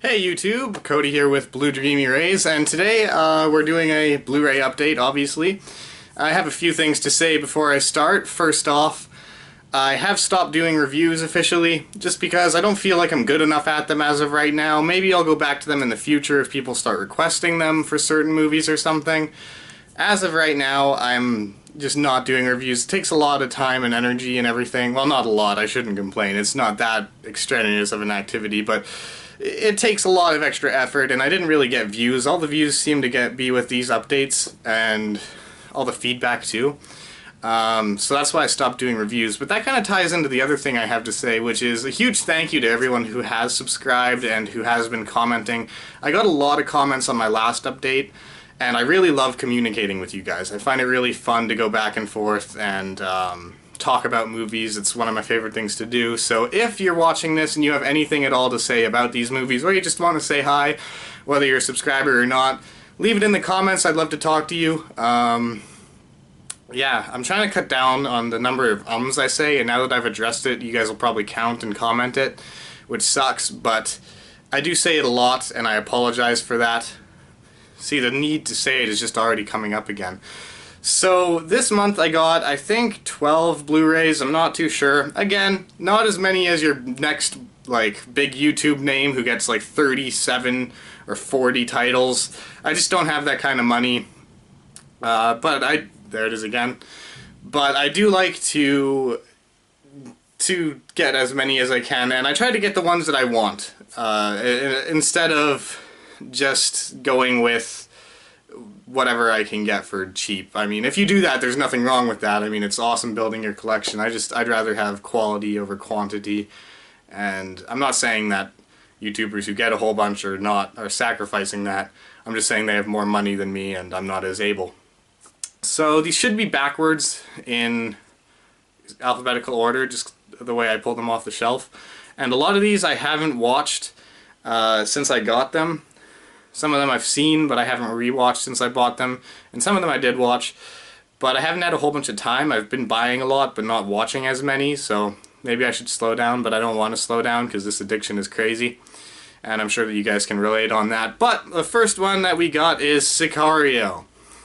Hey YouTube, Cody here with Blue Dreamy Rays, and today we're doing a Blu Ray update, obviously. I have a few things to say before I start. First off, I have stopped doing reviews officially, just because I don't feel like I'm good enough at them as of right now. Maybe I'll go back to them in the future if people start requesting them for certain movies or something. As of right now, I'm just not doing reviews. It takes a lot of time and energy and everything. Well, not a lot, I shouldn't complain. It's not that extraneous of an activity, but it takes a lot of extra effort, and I didn't really get views. All the views seem to be with these updates, and all the feedback too. So that's why I stopped doing reviews. But that kind of ties into the other thing I have to say, which is a huge thank you to everyone who has subscribed and who has been commenting. I got a lot of comments on my last update, and I really love communicating with you guys. I find it really fun to go back and forth and talk about movies. It's one of my favorite things to do. So if you're watching this and you have anything at all to say about these movies, or you just want to say hi, whether you're a subscriber or not, leave it in the comments. I'd love to talk to you. Yeah, I'm trying to cut down on the number of ums I say, and now that I've addressed it, you guys will probably count and comment it, which sucks, but I do say it a lot, and I apologize for that. See, the need to say it is just already coming up again. So this month I got, I think, 12 Blu-rays. I'm not too sure. Again, not as many as your next, like, big YouTube name who gets like 37 or 40 titles. I just don't have that kind of money. There it is again. But I do like to get as many as I can, and I try to get the ones that I want. Instead of just going with whatever I can get for cheap. I mean, if you do that, there's nothing wrong with that. I mean, it's awesome building your collection. I'd rather have quality over quantity. And I'm not saying that YouTubers who get a whole bunch are sacrificing that. I'm just saying they have more money than me and I'm not as able. So these should be backwards in alphabetical order, just the way I pulled them off the shelf. And a lot of these I haven't watched since I got them. Some of them I've seen, but I haven't rewatched since I bought them. And some of them I did watch, but I haven't had a whole bunch of time. I've been buying a lot, but not watching as many, so maybe I should slow down, but I don't want to slow down because this addiction is crazy. And I'm sure that you guys can relate on that. But the first one that we got is Sicario.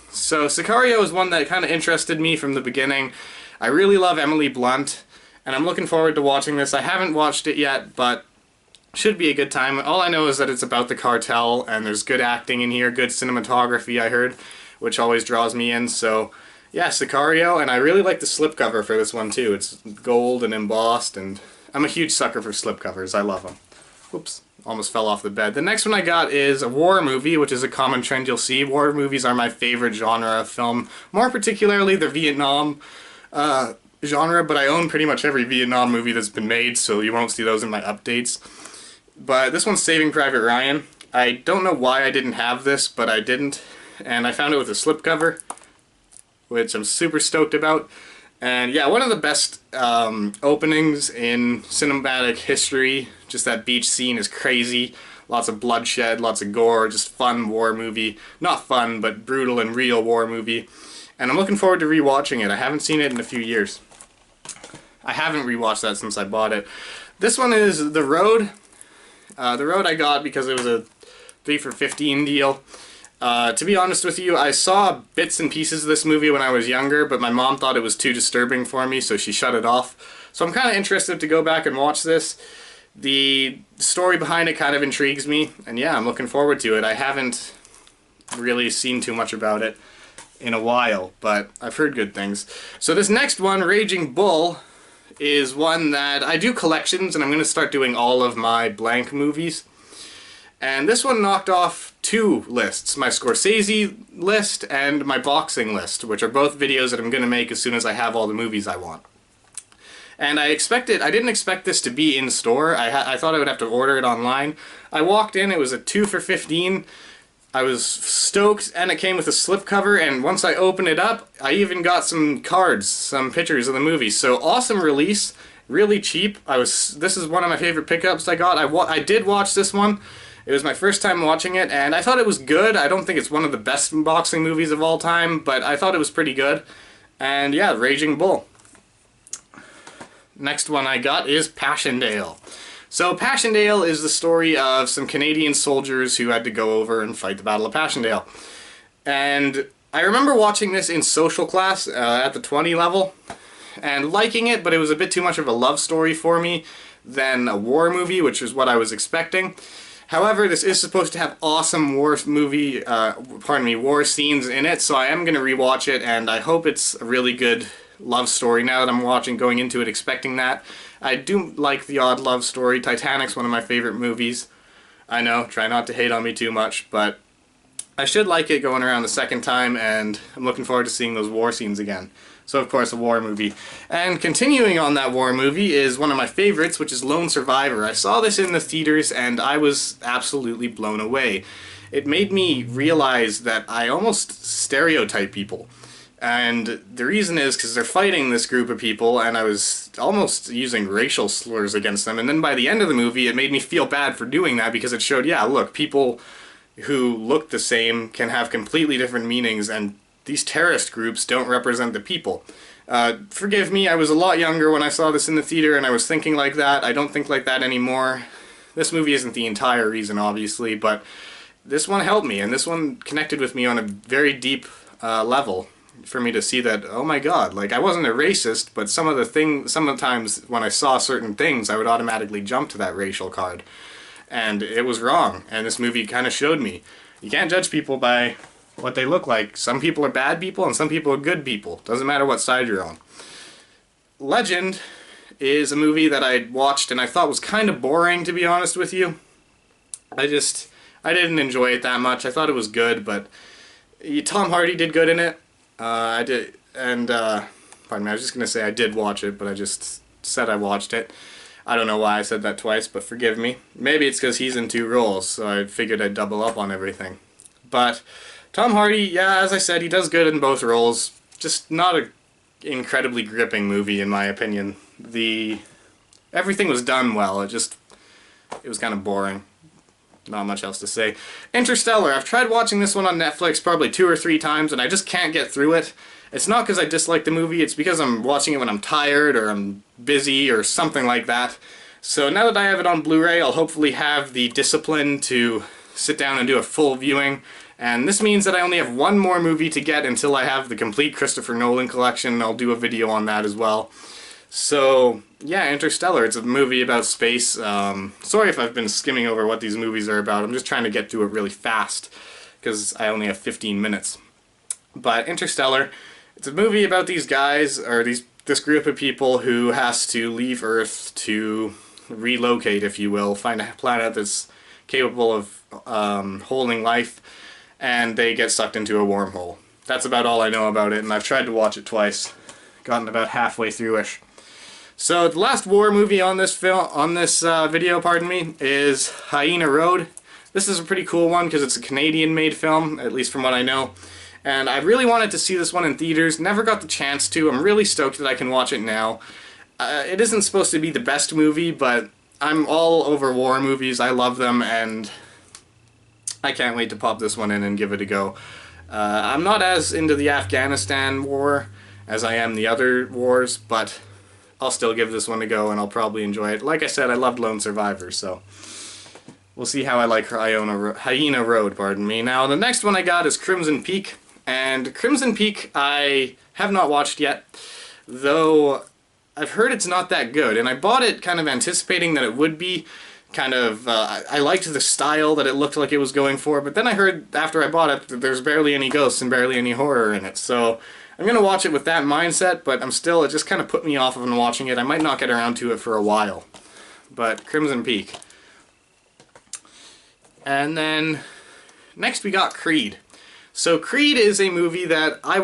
So Sicario is one that kind of interested me from the beginning. I really love Emily Blunt, and I'm looking forward to watching this. I haven't watched it yet, but should be a good time. All I know is that it's about the cartel, and there's good acting in here, good cinematography I heard, which always draws me in. So yeah, Sicario, and I really like the slipcover for this one too. It's gold and embossed, and I'm a huge sucker for slipcovers. I love them. Oops, almost fell off the bed. The next one I got is a war movie, which is a common trend you'll see. War movies are my favorite genre of film, more particularly the Vietnam genre, but I own pretty much every Vietnam movie that's been made, so you won't see those in my updates. But this one's Saving Private Ryan. I don't know why I didn't have this, but I didn't. And I found it with a slipcover, which I'm super stoked about. And yeah, one of the best openings in cinematic history. Just that beach scene is crazy. Lots of bloodshed, lots of gore, just fun war movie. Not fun, but brutal and real war movie. And I'm looking forward to rewatching it. I haven't seen it in a few years. I haven't rewatched that since I bought it. This one is The Road. The Road I got because it was a 3 for $15 deal. To be honest with you, I saw bits and pieces of this movie when I was younger, but my mom thought it was too disturbing for me, so she shut it off. So I'm kind of interested to go back and watch this. The story behind it kind of intrigues me, and yeah, I'm looking forward to it. I haven't really seen too much about it in a while, but I've heard good things. So this next one, Raging Bull, is one that I do collections, and I'm going to start doing all of my blank movies. And this one knocked off 2 lists, my Scorsese list and my boxing list, which are both videos that I'm going to make as soon as I have all the movies I want. And I didn't expect this to be in store. I thought I would have to order it online. I walked in, it was a 2 for $15. I was stoked, and it came with a slipcover, and once I opened it up, I even got some cards, some pictures of the movie. So awesome release, really cheap. This is one of my favorite pickups I got. I did watch this one. It was my first time watching it, and I thought it was good. I don't think it's one of the best boxing movies of all time, but I thought it was pretty good. And yeah, Raging Bull. Next one I got is Passchendaele. So Passchendaele is the story of some Canadian soldiers who had to go over and fight the Battle of Passchendaele. And I remember watching this in social class at the 20 level and liking it, but it was a bit too much of a love story for me than a war movie, which is what I was expecting. However, this is supposed to have awesome war scenes in it, so I am going to rewatch it, and I hope it's a really good love story now that I'm going into it expecting that. I do like the odd love story. Titanic's one of my favorite movies. I know, try not to hate on me too much, but I should like it going around the second time, and I'm looking forward to seeing those war scenes again. So of course a war movie. And continuing on that war movie is one of my favorites, which is Lone Survivor. I saw this in the theaters and I was absolutely blown away. It made me realize that I almost stereotype people. And the reason is because they're fighting this group of people and I was almost using racial slurs against them. And then by the end of the movie it made me feel bad for doing that because it showed, yeah, look, people who look the same can have completely different meanings, and these terrorist groups don't represent the people. Forgive me, I was a lot younger when I saw this in the theater and I was thinking like that. I don't think like that anymore. This movie isn't the entire reason, obviously, but this one helped me, and this one connected with me on a very deep level for me to see that, oh my god, like, I wasn't a racist, but some of the times when I saw certain things, I would automatically jump to that racial card. And it was wrong, and this movie kind of showed me. You can't judge people by what they look like. Some people are bad people and some people are good people. Doesn't matter what side you're on. Legend is a movie that I watched and I thought was kind of boring, to be honest with you. I didn't enjoy it that much. I thought it was good, but Tom Hardy did good in it. Pardon me, I was just going to say I did watch it, but I just said I watched it. I don't know why I said that twice, but forgive me. Maybe it's because he's in 2 roles, so I figured I'd double up on everything. But Tom Hardy, yeah, as I said, he does good in both roles. Just not an incredibly gripping movie, in my opinion. Everything was done well, it was kind of boring. Not much else to say. Interstellar, I've tried watching this one on Netflix probably 2 or 3 times, and I just can't get through it. It's not because I dislike the movie, it's because I'm watching it when I'm tired, or I'm busy, or something like that. So now that I have it on Blu Ray, I'll hopefully have the discipline to sit down and do a full viewing. And this means that I only have one more movie to get until I have the complete Christopher Nolan collection, and I'll do a video on that as well. So, yeah, Interstellar, it's a movie about space. Sorry if I've been skimming over what these movies are about, I'm just trying to get through it really fast, because I only have 15 minutes. But Interstellar, it's a movie about these guys, or this group of people who has to leave Earth to relocate, if you will, find a planet that's capable of holding life, and they get sucked into a wormhole. That's about all I know about it, and I've tried to watch it twice. Gotten about halfway through-ish. So the last war movie on this video, pardon me, is Hyena Road. This is a pretty cool one because it's a Canadian-made film, at least from what I know. And I really wanted to see this one in theaters, never got the chance to. I'm really stoked that I can watch it now. It isn't supposed to be the best movie, but I'm all over war movies. I love them, and I can't wait to pop this one in and give it a go. I'm not as into the Afghanistan war as I am the other wars, but I'll still give this one a go and I'll probably enjoy it. Like I said, I loved Lone Survivor, so we'll see how I like Hyena Road, pardon me. Now, the next one I got is Crimson Peak, and Crimson Peak I have not watched yet, though I've heard it's not that good, and I bought it kind of anticipating that it would be. I liked the style that it looked like it was going for, but then I heard after I bought it that there's barely any ghosts and barely any horror in it, so I'm going to watch it with that mindset, but it just kind of put me off of watching it. I might not get around to it for a while. But Crimson Peak. And then next we got Creed. So Creed is a movie that I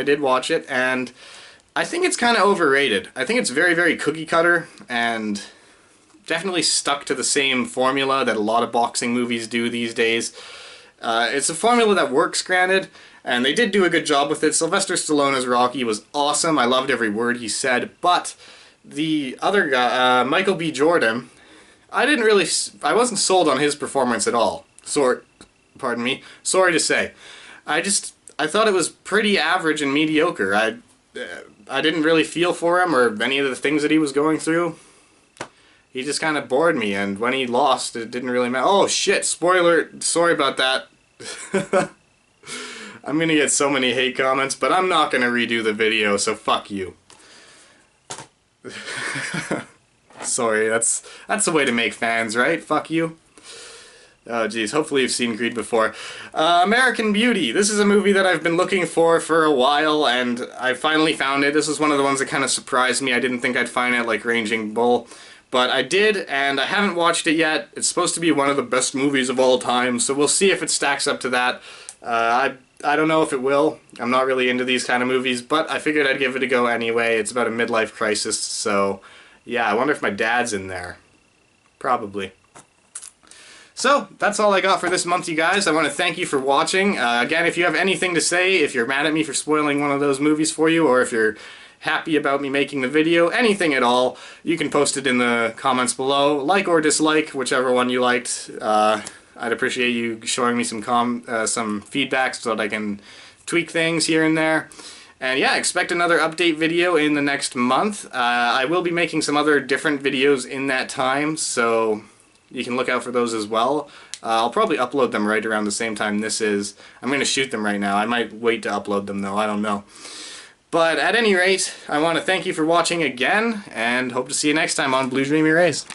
did watch it, and I think it's kind of overrated. I think it's very, very cookie cutter, and definitely stuck to the same formula that a lot of boxing movies do these days. It's a formula that works, granted, and they did do a good job with it. Sylvester Stallone as Rocky was awesome. I loved every word he said, but the other guy, Michael B. Jordan, I wasn't sold on his performance at all. Pardon me. Sorry to say. I thought it was pretty average and mediocre. I didn't really feel for him or any of the things that he was going through. he just kind of bored me, and when he lost, it didn't really matter. Oh shit, spoiler, sorry about that. I'm gonna get so many hate comments, but I'm not gonna redo the video, so fuck you. Sorry, that's the way to make fans, right? Fuck you. Oh geez, hopefully you've seen Creed before. American Beauty. This is a movie that I've been looking for a while, and I finally found it. This is one of the ones that kind of surprised me. I didn't think I'd find it like Raging Bull, but I did, and I haven't watched it yet. It's supposed to be one of the best movies of all time, so we'll see if it stacks up to that. I don't know if it will. I'm not really into these kind of movies, but I figured I'd give it a go anyway. It's about a midlife crisis, so yeah, I wonder if my dad's in there. Probably. So, that's all I got for this month, you guys. I want to thank you for watching. Again, if you have anything to say, if you're mad at me for spoiling one of those movies for you, or if you're happy about me making the video, anything at all, you can post it in the comments below. Like or dislike, whichever one you liked. I'd appreciate you showing me some feedback so that I can tweak things here and there. And yeah, expect another update video in the next month. I will be making some other different videos in that time, so you can look out for those as well. I'll probably upload them right around the same time this is. I'm going to shoot them right now. I might wait to upload them though, I don't know. But at any rate, I want to thank you for watching again, and hope to see you next time on Blue Dreamy Rays.